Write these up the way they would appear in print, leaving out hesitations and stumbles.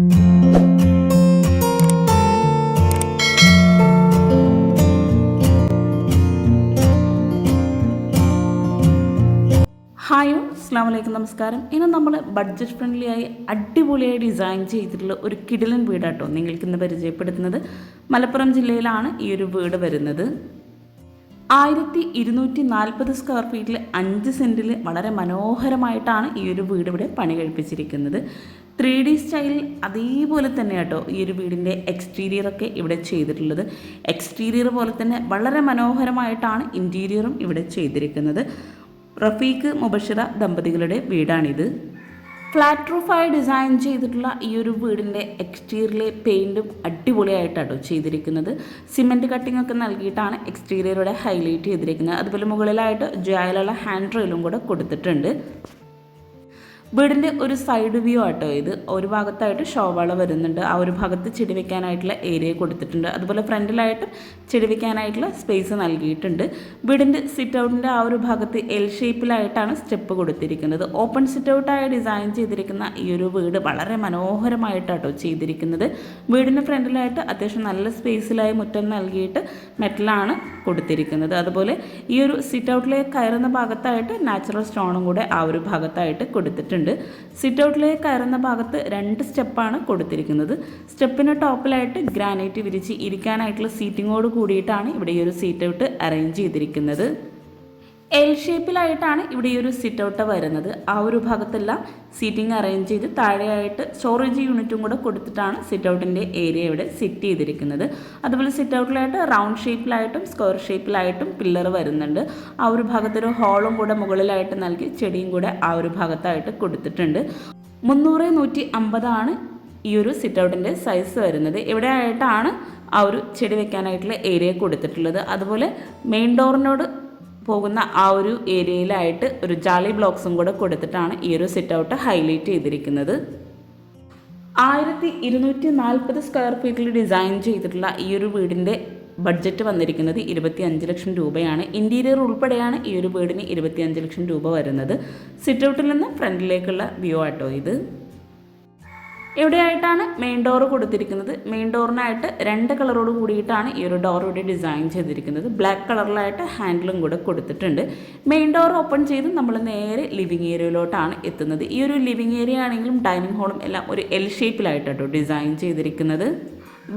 Hi അസ്സാം വലൈക്കും, നമസ്കാരം. ഇന്ന് നമ്മൾ ബഡ്ജറ്റ് ഫ്രണ്ട്ലി ആയി അടിപൊളിയായി ഡിസൈൻ ചെയ്തിട്ടുള്ള ഒരു കിടിലൻ വീടാട്ടോ നിങ്ങൾക്കിന്ന് പരിചയപ്പെടുത്തുന്നത്. മലപ്പുറം ജില്ലയിലാണ് ഈ ഒരു വീട് വരുന്നത്. 1240 സ്ക്വയർ ഫീറ്റിൽ 5 സെൻറ്റിൽ വളരെ മനോഹരമായിട്ടാണ് ഈ ഒരു വീട് ഇവിടെ പണി കഴിപ്പിച്ചിരിക്കുന്നത്. 3D സ്റ്റൈലിൽ അതേപോലെ തന്നെ കേട്ടോ ഈ ഒരു വീടിൻ്റെ എക്സ്റ്റീരിയറൊക്കെ ഇവിടെ ചെയ്തിട്ടുള്ളത്. എക്സ്റ്റീരിയർ പോലെ തന്നെ വളരെ മനോഹരമായിട്ടാണ് ഇൻറ്റീരിയറും ഇവിടെ ചെയ്തിരിക്കുന്നത്. റഫീഖ് മുബഷിറ ദമ്പതികളുടെ വീടാണിത്. ഫ്ലാറ്റ് റൂഫായി ഡിസൈൻ ചെയ്തിട്ടുള്ള ഈ ഒരു വീടിൻ്റെ എക്സ്റ്റീരിയറിലെ പെയിൻറ്റും അടിപൊളിയായിട്ടാണ് ചെയ്തിരിക്കുന്നത്. സിമെൻറ്റ് കട്ടിംഗ് ഒക്കെ നൽകിയിട്ടാണ് എക്സ്റ്റീരിയറുടെ ഹൈലൈറ്റ് ചെയ്തിരിക്കുന്നത്. അതുപോലെ മുകളിലായിട്ട് ജോയിലുള്ള ഹാൻഡ് റെയിലും കൂടെ കൊടുത്തിട്ടുണ്ട്. വീടിൻ്റെ ഒരു സൈഡ് വ്യൂ ആട്ടോ ഇത്. ഒരു ഭാഗത്തായിട്ട് ഷോവാള വരുന്നുണ്ട്. ആ ഒരു ഭാഗത്ത് ചെടി വെക്കാനായിട്ടുള്ള ഏരിയ കൊടുത്തിട്ടുണ്ട്. അതുപോലെ ഫ്രണ്ടിലായിട്ട് ചെടി വെക്കാനായിട്ടുള്ള സ്പേസ് നൽകിയിട്ടുണ്ട്. വീടിൻ്റെ സിറ്റ് ഔട്ടിൻ്റെ ആ ഒരു ഭാഗത്ത് എൽ ഷേപ്പിലായിട്ടാണ് സ്റ്റെപ്പ് കൊടുത്തിരിക്കുന്നത്. ഓപ്പൺ സിറ്റ് ഔട്ടായി ഡിസൈൻ ചെയ്തിരിക്കുന്ന ഈ ഒരു വീട് വളരെ മനോഹരമായിട്ടാട്ടോ ചെയ്തിരിക്കുന്നത്. വീടിൻ്റെ ഫ്രണ്ടിലായിട്ട് അത്യാവശ്യം നല്ല സ്പേസിലായി മുറ്റം നൽകിയിട്ട് മെറ്റലാണ് കൊടുത്തിരിക്കുന്നത്. അതുപോലെ ഈ ഒരു സിറ്റ് ഔട്ടിലേക്ക് കയറുന്ന ഭാഗത്തായിട്ട് നാച്ചുറൽ സ്റ്റോണും കൂടെ ആ ഒരു ഭാഗത്തായിട്ട് കൊടുത്തിട്ടുണ്ട്. സിറ്റ് ഔട്ടിലേക്ക് കയറുന്ന ഭാഗത്ത് 2 സ്റ്റെപ്പാണ് കൊടുത്തിരിക്കുന്നത്. സ്റ്റെപ്പിന് ടോപ്പിലായിട്ട് ഗ്രാനൈറ്റ് വിരിച്ച് ഇരിക്കാനായിട്ടുള്ള സീറ്റിങ്ങോട് കൂടിയിട്ടാണ് ഇവിടെ ഈ ഒരു സീറ്റ് ഔട്ട് അറേഞ്ച് ചെയ്തിരിക്കുന്നത്. എൽ ഷേപ്പിലായിട്ടാണ് ഇവിടെ ഈ ഒരു സിറ്റ് ഔട്ട് വരുന്നത്. ആ ഒരു ഭാഗത്തെല്ലാം സീറ്റിംഗ് അറേഞ്ച് ചെയ്ത് താഴെയായിട്ട് സ്റ്റോറേജ് യൂണിറ്റും കൂടെ കൊടുത്തിട്ടാണ് സിറ്റ് ഔട്ടിൻ്റെ ഏരിയ ഇവിടെ സെറ്റ് ചെയ്തിരിക്കുന്നത്. അതുപോലെ സിറ്റ് ഔട്ടിലായിട്ട് റൗണ്ട് ഷേപ്പിലായിട്ടും സ്ക്വയർ ഷേപ്പിലായിട്ടും പില്ലർ വരുന്നുണ്ട്. ആ ഒരു ഭാഗത്തൊരു ഹോളും കൂടെ മുകളിലായിട്ട് നൽകി ചെടിയും കൂടെ ആ ഒരു ഭാഗത്തായിട്ട് കൊടുത്തിട്ടുണ്ട്. 300-150 ഈ ഒരു സിറ്റ് ഔട്ടിൻ്റെ സൈസ് വരുന്നത്. ഇവിടെ ആയിട്ടാണ് ആ ഒരു ചെടി വെക്കാനായിട്ടുള്ള ഏരിയ കൊടുത്തിട്ടുള്ളത്. അതുപോലെ മെയിൻ ഡോറിനോട് പോകുന്ന ആ ഒരു ഏരിയയിലായിട്ട് ഒരു ജാലി ബ്ലോക്സും കൂടെ കൊടുത്തിട്ടാണ് ഈ ഒരു സിറ്റ് ഔട്ട് ഹൈലൈറ്റ് ചെയ്തിരിക്കുന്നത്. 1240 സ്ക്വയർ ഫീറ്റിൽ ഡിസൈൻ ചെയ്തിട്ടുള്ള ഈ ഒരു വീടിൻ്റെ ബഡ്ജറ്റ് വന്നിരിക്കുന്നത് 25 ലക്ഷം രൂപയാണ്. ഇൻറ്റീരിയർ ഉൾപ്പെടെയാണ് ഈ ഒരു വീടിന് 25 ലക്ഷം രൂപ വരുന്നത്. സിറ്റ് ഔട്ടിൽ നിന്ന് ഫ്രണ്ടിലേക്കുള്ള വ്യൂ ആട്ടോ ഇത്. എവിടെയായിട്ടാണ് മെയിൻ ഡോർ കൊടുത്തിരിക്കുന്നത്. മെയിൻ ഡോറിനായിട്ട് 2 കളറോട് കൂടിയിട്ടാണ് ഈ ഒരു ഡോർ ഇവിടെ ഡിസൈൻ ചെയ്തിരിക്കുന്നത്. ബ്ലാക്ക് കളറിലായിട്ട് ഹാൻഡിലും കൂടെ കൊടുത്തിട്ടുണ്ട്. മെയിൻ ഡോർ ഓപ്പൺ ചെയ്ത് നമ്മൾ നേരെ ലിവിങ് ഏരിയയിലോട്ടാണ് എത്തുന്നത്. ഈ ഒരു ലിവിങ് ഏരിയ ആണെങ്കിലും ഡൈനിങ് ഹോളും എല്ലാം ഒരു എൽ ഷേപ്പിലായിട്ടോ ഡിസൈൻ ചെയ്തിരിക്കുന്നത്.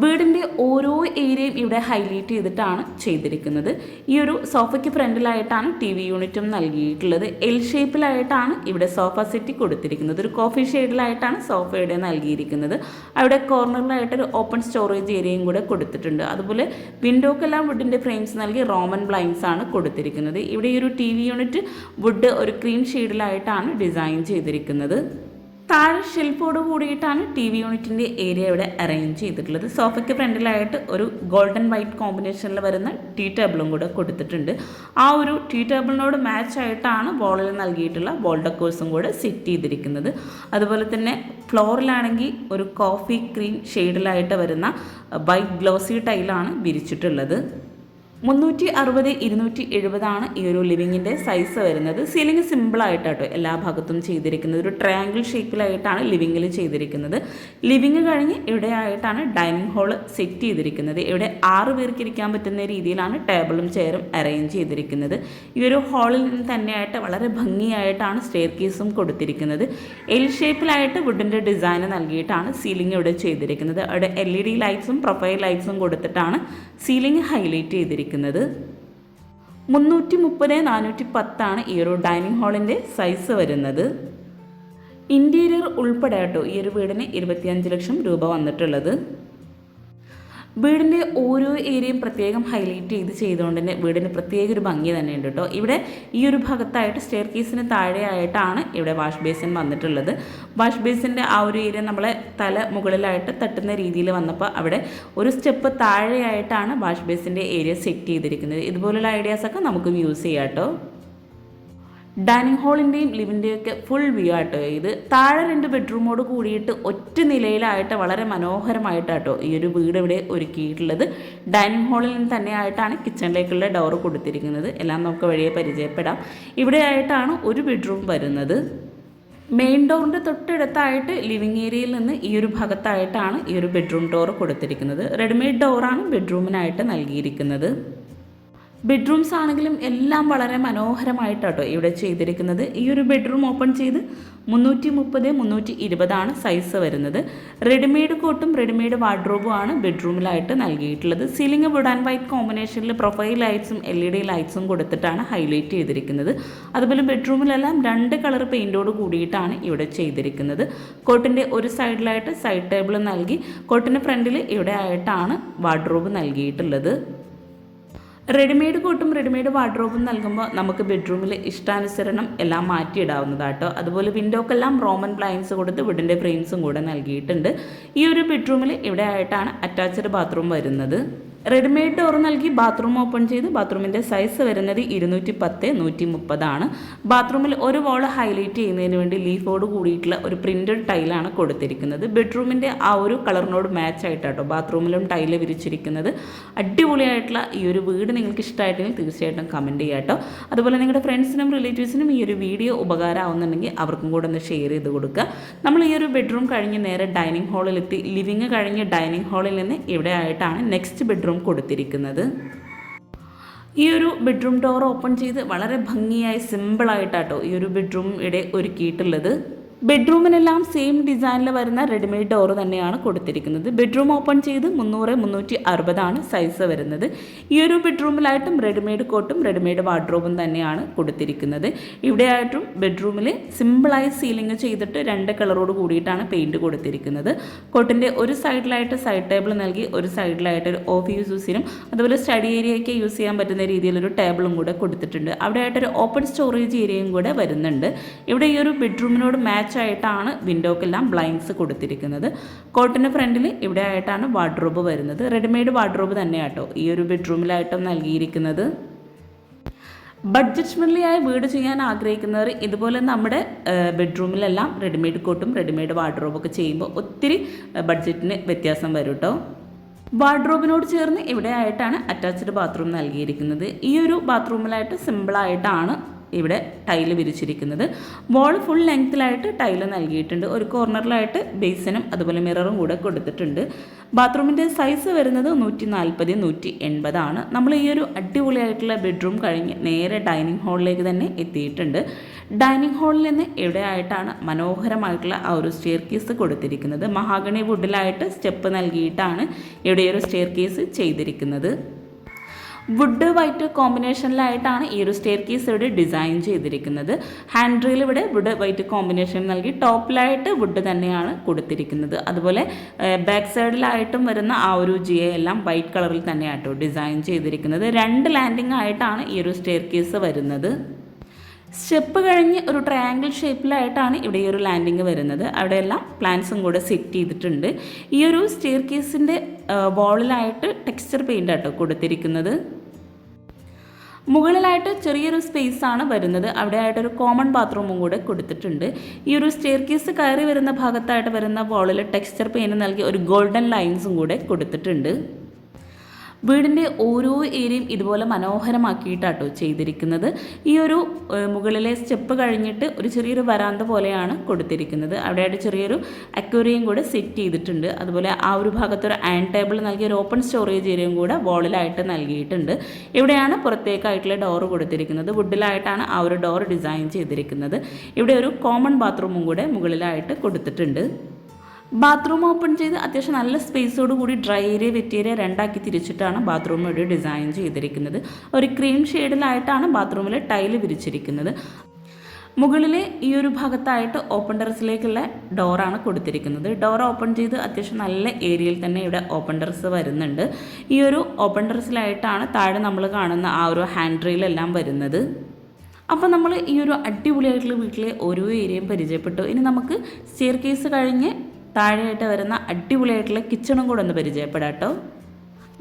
വീടിൻ്റെ ഓരോ ഏരിയയും ഇവിടെ ഹൈലൈറ്റ് ചെയ്തിട്ടാണ് ചെയ്തിരിക്കുന്നത്. ഈ ഒരു സോഫയ്ക്ക് ഫ്രണ്ടിലായിട്ടാണ് TV യൂണിറ്റും നൽകിയിട്ടുള്ളത്. എൽ ഷേപ്പിലായിട്ടാണ് ഇവിടെ സോഫ സെറ്റ് കൊടുത്തിരിക്കുന്നത്. ഒരു കോഫി ഷെയ്ഡിലായിട്ടാണ് സോഫയുടെ നൽകിയിരിക്കുന്നത്. അവിടെ കോർണറിലായിട്ടൊരു ഓപ്പൺ സ്റ്റോറേജ് ഏരിയയും കൂടെ കൊടുത്തിട്ടുണ്ട്. അതുപോലെ വിൻഡോക്കെല്ലാം വുഡിൻ്റെ ഫ്രെയിംസ് നൽകി റോമൻ ബ്ലൈൻഡ്സ് ആണ് കൊടുത്തിരിക്കുന്നത്. ഇവിടെ ഈ ഒരു TV യൂണിറ്റ് വുഡ് ഒരു ക്രീം ഷെയ്ഡിലായിട്ടാണ് ഡിസൈൻ ചെയ്തിരിക്കുന്നത്. താഴെ ഷെൽഫോട് കൂടിയിട്ടാണ് TV യൂണിറ്റിൻ്റെ ഏരിയ ഇവിടെ അറേഞ്ച് ചെയ്തിട്ടുള്ളത്. സോഫയ്ക്ക് ഫ്രണ്ടിലായിട്ട് ഒരു ഗോൾഡൻ വൈറ്റ് കോമ്പിനേഷനിൽ വരുന്ന ടീ ടേബിളും കൂടെ കൊടുത്തിട്ടുണ്ട്. ആ ഒരു ടീ ടേബിളിനോട് മാച്ച് ആയിട്ടാണ് വോളിൽ നൽകിയിട്ടുള്ള വോൾ ഡെക്കോഴ്സും കൂടെ സെറ്റ് ചെയ്തിരിക്കുന്നത്. അതുപോലെ തന്നെ ഫ്ലോറിലാണെങ്കിൽ ഒരു കോഫി ക്രീം ഷെയ്ഡിലായിട്ട് വരുന്ന വൈറ്റ് ഗ്ലോസി ടൈലാണ് വിരിച്ചിട്ടുള്ളത്. 360-270 ഈ ഒരു ലിവിങ്ങിൻ്റെ സൈസ് വരുന്നത്. സീലിംഗ് സിമ്പിളായിട്ടാട്ടോ എല്ലാ ഭാഗത്തും ചെയ്തിരിക്കുന്നത്. ഒരു ട്രയാങ്കിൾ ഷേപ്പിലായിട്ടാണ് ലിവിങ്ങിൽ ചെയ്തിരിക്കുന്നത്. ലിവിങ് കഴിഞ്ഞ് ഇവിടെ ആയിട്ടാണ് ഡൈനിങ് ഹാള് സെറ്റ് ചെയ്തിരിക്കുന്നത്. ഇവിടെ 6 പേർക്ക് ഇരിക്കാൻ പറ്റുന്ന രീതിയിലാണ് ടേബിളും ചെയറും അറേഞ്ച് ചെയ്തിരിക്കുന്നത്. ഈ ഒരു ഹാളിൽ നിന്ന് തന്നെയായിട്ട് വളരെ ഭംഗിയായിട്ടാണ് സ്റ്റെയർ കേസും കൊടുത്തിരിക്കുന്നത്. എൽ ഷേപ്പിലായിട്ട് വുഡിൻ്റെ ഡിസൈൻ നൽകിയിട്ടാണ് സീലിംഗ് ഇവിടെ ചെയ്തിരിക്കുന്നത്. അവിടെ LED ലൈറ്റ്സും പ്രൊഫൈൽ ലൈറ്റ്സും കൊടുത്തിട്ടാണ് സീലിംഗ് ഹൈലൈറ്റ് ചെയ്തിരിക്കുന്നത്. 330-410 ഈ ഒരു ഡൈനിങ് ഹാളിൻ്റെ സൈസ് വരുന്നത്. ഇൻറ്റീരിയർ ഉൾപ്പെടെ കേട്ടോ ഈ ഒരു വീടിന് 25 ലക്ഷം രൂപ വന്നിട്ടുള്ളത്. വീടിൻ്റെ ഓരോ ഏരിയയും പ്രത്യേകം ഹൈലൈറ്റ് ചെയ്തുകൊണ്ട് തന്നെ വീടിന് പ്രത്യേക ഒരു ഭംഗി തന്നെയുണ്ട് കേട്ടോ. ഇവിടെ ഈ ഒരു ഭാഗത്തായിട്ട് സ്റ്റെയർ കേസിന് താഴെയായിട്ടാണ് ഇവിടെ വാഷ് ബേസിൻ വന്നിട്ടുള്ളത്. വാഷ് ബേസിൻ്റെ ആ ഒരു ഏരിയ നമ്മളെ തല മുകളിലായിട്ട് തട്ടുന്ന രീതിയിൽ വന്നപ്പോൾ അവിടെ ഒരു സ്റ്റെപ്പ് താഴെയായിട്ടാണ് വാഷ് ബേസിൻ്റെ ഏരിയ സെറ്റ് ചെയ്തിരിക്കുന്നത്. ഇതുപോലുള്ള ഐഡിയാസൊക്കെ നമുക്ക് യൂസ് ചെയ്യാം കേട്ടോ. ഡൈനിങ് ഹാളിൻ്റെയും ലിവിൻ്റെയും ഒക്കെ ഫുൾ വ്യൂ ആട്ടോ ഇത്. താഴെ 2 ബെഡ്റൂമോട് കൂടിയിട്ട് ഒറ്റ നിലയിലായിട്ട് വളരെ മനോഹരമായിട്ടാട്ടോ ഈ ഒരു വീട് ഇവിടെ ഒരുക്കിയിട്ടുള്ളത്. ഡൈനിങ് ഹാളിൽ നിന്ന് തന്നെയായിട്ടാണ് കിച്ചണിലേക്കുള്ള ഡോർ കൊടുത്തിരിക്കുന്നത്. എല്ലാം നമുക്ക് വഴിയെ പരിചയപ്പെടാം. ഇവിടെ ആയിട്ടാണ് ഒരു ബെഡ്റൂം വരുന്നത്. മെയിൻ ഡോറിൻ്റെ തൊട്ടടുത്തായിട്ട് ലിവിങ് ഏരിയയിൽ നിന്ന് ഈ ഒരു ഭാഗത്തായിട്ടാണ് ഈ ഒരു ബെഡ്റൂം ഡോർ കൊടുത്തിരിക്കുന്നത്. റെഡിമെയ്ഡ് ഡോറാണ് ബെഡ്റൂമിനായിട്ട് നൽകിയിരിക്കുന്നത്. ബെഡ്റൂംസ് ആണെങ്കിലും എല്ലാം വളരെ മനോഹരമായിട്ടാട്ടോ ഇവിടെ ചെയ്തിരിക്കുന്നത്. ഈ ഒരു ബെഡ്റൂം ഓപ്പൺ ചെയ്ത് 330-320 സൈസ് വരുന്നത്. റെഡിമെയ്ഡ് കോട്ടും റെഡിമെയ്ഡ് വാർഡ്രോബും ആണ് ബെഡ്റൂമിലായിട്ട് നൽകിയിട്ടുള്ളത്. സീലിംഗ് വുഡ് ആൻഡ് വൈറ്റ് കോമ്പിനേഷനിൽ പ്രൊഫൈൽ ലൈറ്റ്സും LED ലൈറ്റ്സും കൊടുത്തിട്ടാണ് ഹൈലൈറ്റ് ചെയ്തിരിക്കുന്നത്. അതുപോലെ ബെഡ്റൂമിലെല്ലാം 2 കളർ പെയിൻറ്റോട് കൂടിയിട്ടാണ് ഇവിടെ ചെയ്തിരിക്കുന്നത്. കോട്ടിൻ്റെ ഒരു സൈഡിലായിട്ട് സൈഡ് ടേബിൾ നൽകി കോട്ടിന് ഫ്രണ്ടിൽ ഇവിടെ ആയിട്ടാണ് വാർഡ്രോബ് നൽകിയിട്ടുള്ളത്. റെഡിമെയ്ഡ് കോട്ടും റെഡിമെയ്ഡ് വാർഡ്രോബും നൽകുമ്പോൾ നമുക്ക് ബെഡ്റൂമിൽ ഇഷ്ടാനുസരണം എല്ലാം മാറ്റിയിടാവുന്നതാട്ടോ. അതുപോലെ വിൻഡോക്കെല്ലാം റോമൻ ബ്ലൈൻഡ്സ് കൊടുത്ത് വുഡിൻ്റെ ഫ്രെയിംസും കൂടെ നൽകിയിട്ടുണ്ട്. ഈ ഒരു ബെഡ്റൂമിൽ ഇവിടെ ആയിട്ടാണ് അറ്റാച്ച്ഡ് ബാത്റൂം വരുന്നത്. റെഡിമെയ്ഡ് ഡോർ നൽകി ബാത്റൂം ഓപ്പൺ ചെയ്ത് ബാത്റൂമിൻ്റെ സൈസ് വരുന്നത് 210-130 ബാത്റൂമിൽ ഒരു വോൾ ഹൈലൈറ്റ് ചെയ്യുന്നതിന് വേണ്ടി ലീഫോട് കൂടിയിട്ടുള്ള ഒരു പ്രിൻറ്റഡ് ടൈലാണ് കൊടുത്തിരിക്കുന്നത്. ബെഡ്റൂമിൻ്റെ ആ ഒരു കളറിനോട് മാച്ച് ആയിട്ടാട്ടോ ബാത്റൂമിലും ടൈല് വിരിച്ചിരിക്കുന്നത്. അടിപൊളിയായിട്ടുള്ള ഈ ഒരു വീട് നിങ്ങൾക്ക് ഇഷ്ടമായിട്ടെങ്കിൽ തീർച്ചയായിട്ടും കമൻറ്റ് ചെയ്യാം കേട്ടോ. അതുപോലെ നിങ്ങളുടെ ഫ്രണ്ട്സിനും റിലേറ്റീവ്സിനും ഈ ഒരു വീഡിയോ ഉപകാരമാവുന്നുണ്ടെങ്കിൽ അവർക്കും കൂടെ ഒന്ന് ഷെയർ ചെയ്ത് കൊടുക്കുക. നമ്മൾ ഈ ഒരു ബെഡ്റൂം കഴിഞ്ഞ് നേരെ ഡൈനിങ് ഹാളിലെത്തി. ലിവിങ് കഴിഞ്ഞ് ഡൈനിങ് ഹാളിൽ നിന്ന് ഇവിടെ ആയിട്ടാണ് നെക്സ്റ്റ് ബെഡ്റൂം കൊടുത്തിരിക്കുന്നത്. ഈ ഒരു ബെഡ്റൂം ഡോർ ഓപ്പൺ ചെയ്ത് വളരെ ഭംഗിയായി സിമ്പിളായിട്ടാട്ടോ ഈ ഒരു ബെഡ്റൂം ഇവിടെ ഒരുക്കിയിട്ടുള്ളത്. ബെഡ്റൂമിനെല്ലാം സെയിം ഡിസൈനിൽ വരുന്ന റെഡിമെയ്ഡ് ഡോർ തന്നെയാണ് കൊടുത്തിരിക്കുന്നത്. ബെഡ്റൂം ഓപ്പൺ ചെയ്ത് 300-360 സൈസ് വരുന്നത്. ഈ ഒരു ബെഡ്റൂമിലായിട്ടും റെഡിമെയ്ഡ് കോട്ടും റെഡിമെയ്ഡ് വാർഡ്രോബും തന്നെയാണ് കൊടുത്തിരിക്കുന്നത്. ഇവിടെയായിട്ടും ബെഡ്റൂമിൽ സിമ്പിളായി സീലിംഗ് ചെയ്തിട്ട് 2 കളറോട് കൂടിയിട്ടാണ് പെയിൻറ്റ് കൊടുത്തിരിക്കുന്നത്. കോട്ടിൻ്റെ ഒരു സൈഡിലായിട്ട് സൈഡ് ടേബിൾ നൽകി ഒരു സൈഡിലായിട്ട് ഒരു ഓഫീസ് യൂസിനും അതുപോലെ സ്റ്റഡി ഏരിയയ്ക്ക് യൂസ് ചെയ്യാൻ പറ്റുന്ന രീതിയിലൊരു ടേബിളും കൂടെ കൊടുത്തിട്ടുണ്ട്. അവിടെയായിട്ടൊരു ഓപ്പൺ സ്റ്റോറേജ് ഏരിയയും കൂടെ വരുന്നുണ്ട്. ഇവിടെ ഈ ഒരു ബെഡ്റൂമിനോട് മാച്ച് ആയിട്ടാണ് വിൻഡോക്കെല്ലാം ബ്ലൈൻഡ്സ് കൊടുത്തിരിക്കുന്നത്. കോട്ടിന് ഫ്രണ്ടിൽ ഇവിടെ ആയിട്ടാണ് വാർഡ്രോബ് വരുന്നത്. റെഡിമെയ്ഡ് വാർഡ്രോബ് തന്നെയാട്ടോ ഈ ഒരു ബെഡ്റൂമിലായിട്ടും നൽകിയിരിക്കുന്നത്. ബഡ്ജറ്റ് ഫ്രണ്ട്ലി ആയി വീട് ചെയ്യാൻ ആഗ്രഹിക്കുന്നവർ ഇതുപോലെ നമ്മുടെ ബെഡ്റൂമിലെല്ലാം റെഡിമെയ്ഡ് കോട്ടും റെഡിമെയ്ഡ് വാർഡ്രോബൊക്കെ ചെയ്യുമ്പോൾ ഒത്തിരി ബഡ്ജറ്റിന് വ്യത്യാസം വരും കേട്ടോ. വാർഡ്രോബിനോട് ചേർന്ന് ഇവിടെ ആയിട്ടാണ് അറ്റാച്ച്ഡ് ബാത്റൂം നൽകിയിരിക്കുന്നത്. ഈ ഒരു ബാത്റൂമിലായിട്ട് സിമ്പിളായിട്ടാണ് ഇവിടെ ടൈല് വിരിച്ചിരിക്കുന്നത്. വാൾ ഫുൾ ലെങ്ത്തിലായിട്ട് ടൈല് നൽകിയിട്ടുണ്ട്. ഒരു കോർണറിലായിട്ട് ബേസിനും അതുപോലെ മിററും കൂടെ കൊടുത്തിട്ടുണ്ട്. ബാത്റൂമിൻ്റെ സൈസ് വരുന്നത് 140-180 നമ്മൾ ഈ ഒരു അടിപൊളിയായിട്ടുള്ള ബെഡ്റൂം കഴിഞ്ഞ് നേരെ ഡൈനിങ് ഹാളിലേക്ക് തന്നെ എത്തിയിട്ടുണ്ട്. ഡൈനിങ് ഹാളിൽ നിന്ന് ഇവിടെ ആയിട്ടാണ് മനോഹരമായിട്ടുള്ള ആ ഒരു സ്റ്റെയർ കേസ് കൊടുത്തിരിക്കുന്നത്. മഹാഗണി വുഡിലായിട്ട് സ്റ്റെപ്പ് നൽകിയിട്ടാണ് ഇവിടെ ഒരു സ്റ്റെയർ കേസ് ചെയ്തിരിക്കുന്നത്. വുഡ് വൈറ്റ് കോമ്പിനേഷനിലായിട്ടാണ് ഈ ഒരു സ്റ്റെയർ കേസ് ഇവിടെ ഡിസൈൻ ചെയ്തിരിക്കുന്നത്. ഹാൻഡ് റെയിൽ ഇവിടെ വുഡ് വൈറ്റ് കോമ്പിനേഷൻ നൽകി ടോപ്പിലായിട്ട് വുഡ് തന്നെയാണ് കൊടുത്തിരിക്കുന്നത്. അതുപോലെ ബാക്ക് സൈഡിലായിട്ടും വരുന്ന ആ ഒരു എല്ലാം വൈറ്റ് കളറിൽ തന്നെയാട്ടോ ഡിസൈൻ ചെയ്തിരിക്കുന്നത്. 2 ലാൻഡിംഗ് ആയിട്ടാണ് ഈ ഒരു സ്റ്റെയർ കേസ് വരുന്നത്. സ്റ്റെപ്പ് കഴിഞ്ഞ് ഒരു ട്രയാങ്കിൾ ഷേപ്പിലായിട്ടാണ് ഇവിടെ ഈ ഒരു ലാൻഡിങ് വരുന്നത്. അവിടെയെല്ലാം പ്ലാന്റ്സും കൂടെ സെറ്റ് ചെയ്തിട്ടുണ്ട്. ഈ ഒരു സ്റ്റെയർ കേസിൻ്റെ വാളിലായിട്ട് ടെക്സ്ചർ പെയിൻ്റ് ആട്ടോ കൊടുത്തിരിക്കുന്നത്. മുകളിലായിട്ട് ചെറിയൊരു സ്പേസ് ആണ് വരുന്നത്. അവിടെ ആയിട്ടൊരു കോമൺ ബാത്റൂമും കൂടെ കൊടുത്തിട്ടുണ്ട്. ഈ ഒരു സ്റ്റെയർ കേസ് കയറി വരുന്ന ഭാഗത്തായിട്ട് വരുന്ന വാളിൽ ടെക്സ്ചർ പെയിൻറ്റ് നൽകി ഒരു ഗോൾഡൻ ലൈൻസും കൂടെ കൊടുത്തിട്ടുണ്ട്. വീടിൻ്റെ ഓരോ ഏരിയയും ഇതുപോലെ മനോഹരമാക്കിയിട്ടാട്ടോ ചെയ്തിരിക്കുന്നത്. ഈ ഒരു മുകളിലെ സ്റ്റെപ്പ് കഴിഞ്ഞിട്ട് ഒരു ചെറിയൊരു വരാന്ത പോലെയാണ് കൊടുത്തിരിക്കുന്നത്. അവിടെയായിട്ട് ചെറിയൊരു അക്വേറിയം കൂടെ സെറ്റ് ചെയ്തിട്ടുണ്ട്. അതുപോലെ ആ ഒരു ഭാഗത്തൊരു അയൺ ടേബിൾ നൽകിയ ഒരു ഓപ്പൺ സ്റ്റോറേജ് ഏരിയയും കൂടെ വാളിലായിട്ട് നൽകിയിട്ടുണ്ട്. ഇവിടെയാണ് പുറത്തേക്കായിട്ടുള്ള ഡോർ കൊടുത്തിരിക്കുന്നത്. വുഡിലായിട്ടാണ് ആ ഒരു ഡോർ ഡിസൈൻ ചെയ്തിരിക്കുന്നത്. ഇവിടെ ഒരു കോമൺ ബാത്റൂമും കൂടെ മുകളിലായിട്ട് കൊടുത്തിട്ടുണ്ട്. ബാത്റൂം ഓപ്പൺ ചെയ്ത് അത്യാവശ്യം നല്ല സ്പേസോട് കൂടി ഡ്രൈ ഏരിയ വെറ്റ് ഏരിയ 2 തിരിച്ചിട്ടാണ് ബാത്റൂം ഇവിടെ ഡിസൈൻ ചെയ്തിരിക്കുന്നത്. ഒരു ക്രീം ഷെയ്ഡിലായിട്ടാണ് ബാത്റൂമിൽ ടൈല് വിരിച്ചിരിക്കുന്നത്. മുകളിലെ ഈ ഒരു ഭാഗത്തായിട്ട് ഓപ്പൺ ടെറസിലേക്കുള്ള ഡോറാണ് കൊടുത്തിരിക്കുന്നത്. ഡോർ ഓപ്പൺ ചെയ്ത് അത്യാവശ്യം നല്ല ഏരിയയിൽ തന്നെ ഇവിടെ ഓപ്പൺ ടെറസ് വരുന്നുണ്ട്. ഈ ഒരു ഓപ്പൺ ടെറസിലായിട്ടാണ് താഴെ നമ്മൾ കാണുന്ന ആ ഒരു ഹാൻഡ് റെയിലെല്ലാം വരുന്നത്. അപ്പോൾ നമ്മൾ ഈ ഒരു അടിപൊളിയായിട്ടുള്ള വീട്ടിലെ ഓരോ ഏരിയയും പരിചയപ്പെട്ടു. ഇനി നമുക്ക് സ്റ്റെയർ കേസ് കഴിഞ്ഞ് താഴെയായിട്ട് വരുന്ന അടിപൊളിയായിട്ടുള്ള കിച്ചണും കൂടെ ഒന്ന് പരിചയപ്പെടാം കേട്ടോ.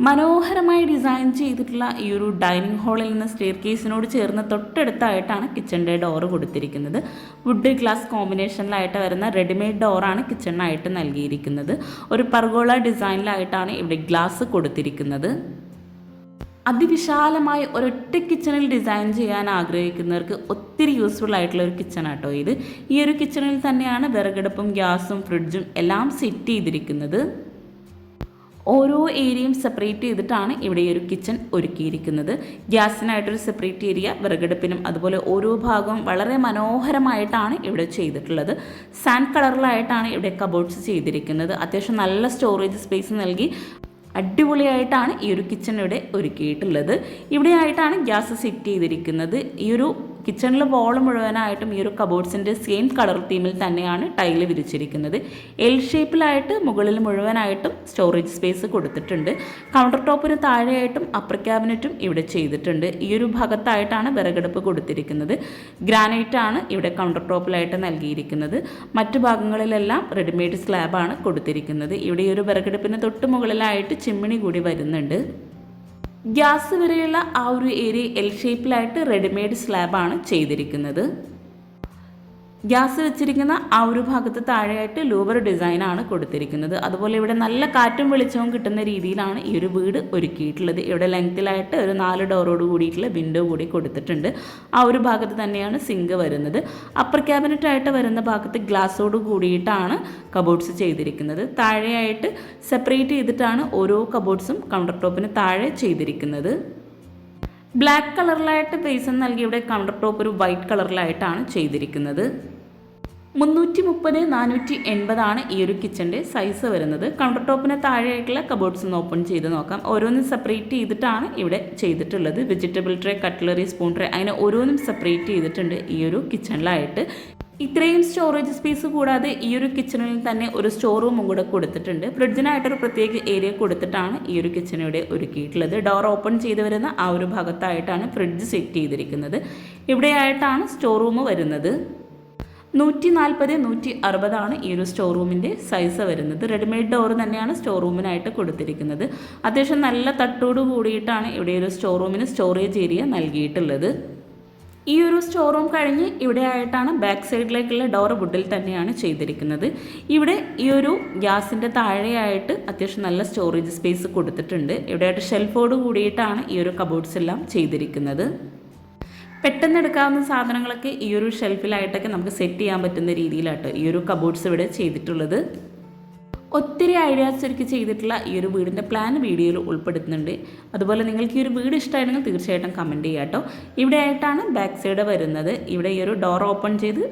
മനോഹരമായി ഡിസൈൻ ചെയ്തിട്ടുള്ള ഈ ഒരു ഡൈനിങ് ഹാളിൽ നിന്ന് സ്റ്റെയർ കേസിനോട് ചേർന്ന് തൊട്ടടുത്തായിട്ടാണ് കിച്ചണിൻ്റെ ഡോറ് കൊടുത്തിരിക്കുന്നത്. വുഡ് ഗ്ലാസ് കോമ്പിനേഷനിലായിട്ട് വരുന്ന റെഡിമെയ്ഡ് ഡോറാണ് കിച്ചണിനായിട്ട് നൽകിയിരിക്കുന്നത്. ഒരു പർഗോള ഡിസൈനിലായിട്ടാണ് ഇവിടെ ഗ്ലാസ് കൊടുത്തിരിക്കുന്നത്. അതിവിശാലമായ ഒരൊറ്റ കിച്ചണിൽ ഡിസൈൻ ചെയ്യാൻ ആഗ്രഹിക്കുന്നവർക്ക് ഒത്തിരി യൂസ്ഫുൾ ആയിട്ടുള്ള ഒരു കിച്ചൺ ആട്ടോ ഇത്. ഈ ഒരു കിച്ചണിൽ തന്നെയാണ് വിറകടുപ്പും ഗ്യാസും ഫ്രിഡ്ജും എല്ലാം സെറ്റ് ചെയ്തിരിക്കുന്നത്. ഓരോ ഏരിയയും സെപ്പറേറ്റ് ചെയ്തിട്ടാണ് ഇവിടെ ഈ ഒരു കിച്ചൺ ഒരുക്കിയിരിക്കുന്നത്. ഗ്യാസിനായിട്ടൊരു സെപ്പറേറ്റ് ഏരിയ, വിറകടുപ്പിനും അതുപോലെ ഓരോ ഭാഗവും വളരെ മനോഹരമായിട്ടാണ് ഇവിടെ ചെയ്തിട്ടുള്ളത്. സാൻഡ് കളറിലായിട്ടാണ് ഇവിടെ കബോർഡ്സ് ചെയ്തിരിക്കുന്നത്. അത്യാവശ്യം നല്ല സ്റ്റോറേജ് സ്പേസ് നൽകി അടിപൊളിയായിട്ടാണ് ഈ ഒരു കിച്ചൺ ഇവിടെ ഒരുക്കിയിട്ടുള്ളത്. ഇവിടെയായിട്ടാണ് ഗ്യാസ് സെറ്റ് ചെയ്തിരിക്കുന്നത്. ഈ ഒരു കിച്ചണിൽ വോൾ മുഴുവനായിട്ടും ഈ ഒരു കബോർഡ്സിൻ്റെ സെയിം കളർ തീമിൽ തന്നെയാണ് ടൈല് വിരിച്ചിരിക്കുന്നത്. എൽ ഷേപ്പിലായിട്ട് മുകളിൽ മുഴുവനായിട്ടും സ്റ്റോറേജ് സ്പേസ് കൊടുത്തിട്ടുണ്ട്. കൗണ്ടർ ടോപ്പിന് താഴെയായിട്ടും അപ്പർ ക്യാബിനറ്റും ഇവിടെ ചെയ്തിട്ടുണ്ട്. ഈ ഒരു ഭാഗത്തായിട്ടാണ് വിറകടുപ്പ് കൊടുത്തിരിക്കുന്നത്. ഗ്രാനൈറ്റാണ് ഇവിടെ കൗണ്ടർ ടോപ്പിലായിട്ട് നൽകിയിരിക്കുന്നത്. മറ്റു ഭാഗങ്ങളിലെല്ലാം റെഡിമെയ്ഡ് സ്ലാബാണ് കൊടുത്തിരിക്കുന്നത്. ഇവിടെ ഈ ഒരു വിറകടുപ്പിന് തൊട്ട് മുകളിലായിട്ട് ചിമ്മിണി കൂടി വരുന്നുണ്ട്. ഗ്യാസ് വരെയുള്ള ആ ഒരു ഏരിയ എൽ ഷേപ്പിലായിട്ട് റെഡിമെയ്ഡ് സ്ലാബാണ് ചെയ്തിരിക്കുന്നത്. ഗ്യാസ് വെച്ചിരിക്കുന്ന ആ ഒരു ഭാഗത്ത് താഴെയായിട്ട് ലൂവർ ഡിസൈനാണ് കൊടുത്തിരിക്കുന്നത്. അതുപോലെ ഇവിടെ നല്ല കാറ്റും വെളിച്ചവും കിട്ടുന്ന രീതിയിലാണ് ഈ ഒരു വീട് ഒരുക്കിയിട്ടുള്ളത്. ഇവിടെ ലെങ്ത്തിലായിട്ട് ഒരു 4 ഡോറോട് കൂടിയിട്ടുള്ള വിൻഡോ കൂടി കൊടുത്തിട്ടുണ്ട്. ആ ഒരു ഭാഗത്ത് തന്നെയാണ് സിങ്ക് വരുന്നത്. അപ്പർ ക്യാബിനറ്റായിട്ട് വരുന്ന ഭാഗത്ത് ഗ്ലാസ്സോട് കൂടിയിട്ടാണ് കബോർഡ്സ് ചെയ്തിരിക്കുന്നത്. താഴെയായിട്ട് സെപ്പറേറ്റ് ചെയ്തിട്ടാണ് ഓരോ കബോർഡ്സും കൗണ്ടർ ടോപ്പിന് താഴെ ചെയ്തിരിക്കുന്നത്. ബ്ലാക്ക് കളറിലായിട്ട് ബേസൺ നൽകി ഇവിടെ കൗണ്ടർ ടോപ്പ് ഒരു വൈറ്റ് കളറിലായിട്ടാണ് ചെയ്തിരിക്കുന്നത്. 330-480 ഈ ഒരു കിച്ചൻ്റെ സൈസ് വരുന്നത്. കൗണ്ടർ ടോപ്പിന് താഴെയായിട്ടുള്ള കബോർഡ്സ് ഒന്ന് ഓപ്പൺ ചെയ്ത് നോക്കാം. ഓരോന്നും സെപ്പറേറ്റ് ചെയ്തിട്ടാണ് ഇവിടെ ചെയ്തിട്ടുള്ളത്. Vegetable tray, cutlery, spoon tray, അങ്ങനെ ഓരോന്നും സെപ്പറേറ്റ് ചെയ്തിട്ടുണ്ട് ഈ ഒരു കിച്ചണിലായിട്ട്. ഇത്രയും സ്റ്റോറേജ് സ്പേസ് കൂടാതെ ഈ ഒരു കിച്ചണിൽ തന്നെ ഒരു സ്റ്റോർ റൂമും കൂടെ കൊടുത്തിട്ടുണ്ട്. ഫ്രിഡ്ജിനായിട്ടൊരു പ്രത്യേക ഏരിയ കൊടുത്തിട്ടാണ് ഈ ഒരു കിച്ചൺ ഇവിടെ ഒരുക്കിയിട്ടുള്ളത്. ഡോർ ഓപ്പൺ ചെയ്ത് വരുന്ന ആ ഒരു ഭാഗത്തായിട്ടാണ് ഫ്രിഡ്ജ് സെറ്റ് ചെയ്തിരിക്കുന്നത്. ഇവിടെയായിട്ടാണ് സ്റ്റോർ റൂം വരുന്നത്. 140-160 ഈ ഒരു സ്റ്റോർ റൂമിൻ്റെ സൈസ് വരുന്നത്. റെഡിമെയ്ഡ് ഡോർ തന്നെയാണ് സ്റ്റോർ റൂമിനായിട്ട് കൊടുത്തിരിക്കുന്നത്. അത്യാവശ്യം നല്ല തട്ടോട് കൂടിയിട്ടാണ് ഇവിടെ ഒരു സ്റ്റോർ റൂമിന് സ്റ്റോറേജ് ഏരിയ നൽകിയിട്ടുള്ളത്. ഈ ഒരു സ്റ്റോർ റൂം കഴിഞ്ഞ് ഇവിടെ ആയിട്ടാണ് ബാക്ക് സൈഡിലേക്കുള്ള ഡോർ വുഡിൽ തന്നെയാണ് ചെയ്തിരിക്കുന്നത്. ഇവിടെ ഈ ഒരു ഗ്യാസിൻ്റെ താഴെയായിട്ട് അത്യാവശ്യം നല്ല സ്റ്റോറേജ് സ്പേസ് കൊടുത്തിട്ടുണ്ട്. ഇവിടെയായിട്ട് ഷെൽഫോട് കൂടിയിട്ടാണ് ഈ ഒരു കബോർഡ്സ് എല്ലാം ചെയ്തിരിക്കുന്നത്. പെട്ടെന്ന് എടുക്കാവുന്ന സാധനങ്ങളൊക്കെ ഈ ഒരു ഷെൽഫിലായിട്ടൊക്കെ നമുക്ക് സെറ്റ് ചെയ്യാൻ പറ്റുന്ന രീതിയിലാട്ടോ ഈ ഒരു കബോർഡ്സ് ഇവിടെ ചെയ്തിട്ടുള്ളത്. ഒത്തിരി ഐഡിയാസ് ഒരുക്കി ചെയ്തിട്ടുള്ള ഈ ഒരു വീടിൻ്റെ പ്ലാൻ വീഡിയോയിൽ ഉൾപ്പെടുത്തുന്നുണ്ട്. അതുപോലെ നിങ്ങൾക്ക് ഈ ഒരു വീട് ഇഷ്ടമായിരുന്നെങ്കിൽ തീർച്ചയായിട്ടും കമൻറ്റ് ചെയ്യുക കേട്ടോ. ഇവിടെ ആയിട്ടാണ് ബാക്ക് സൈഡ് വരുന്നത്. ഇവിടെ ഈ ഒരു ഡോർ ഓപ്പൺ ചെയ്ത്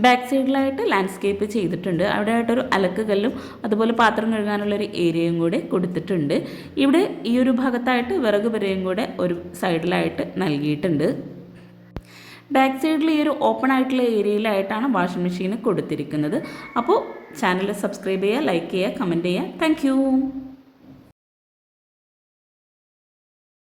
ബാക്ക് സൈഡിലായിട്ട് ലാൻഡ്സ്കേപ്പ് ചെയ്തിട്ടുണ്ട്. അവിടെ ആയിട്ടൊരു അലക്ക് കല്ലും അതുപോലെ പാത്രം കഴുകാനുള്ളൊരു ഏരിയയും കൂടെ കൊടുത്തിട്ടുണ്ട്. ഇവിടെ ഈ ഒരു ഭാഗത്തായിട്ട് വിറക് പുരയും കൂടെ ഒരു സൈഡിലായിട്ട് നൽകിയിട്ടുണ്ട്. ബാക്ക് സൈഡിൽ ഈ ഒരു ഓപ്പൺ ആയിട്ടുള്ള ഏരിയയിലായിട്ടാണ് വാഷിംഗ് മെഷീൻ കൊടുത്തിരിക്കുന്നത്. അപ്പോൾ ചാനൽ സബ്സ്ക്രൈബ് ചെയ്യുക, ലൈക്ക് ചെയ്യുക, കമൻറ്റ് ചെയ്യുക. താങ്ക്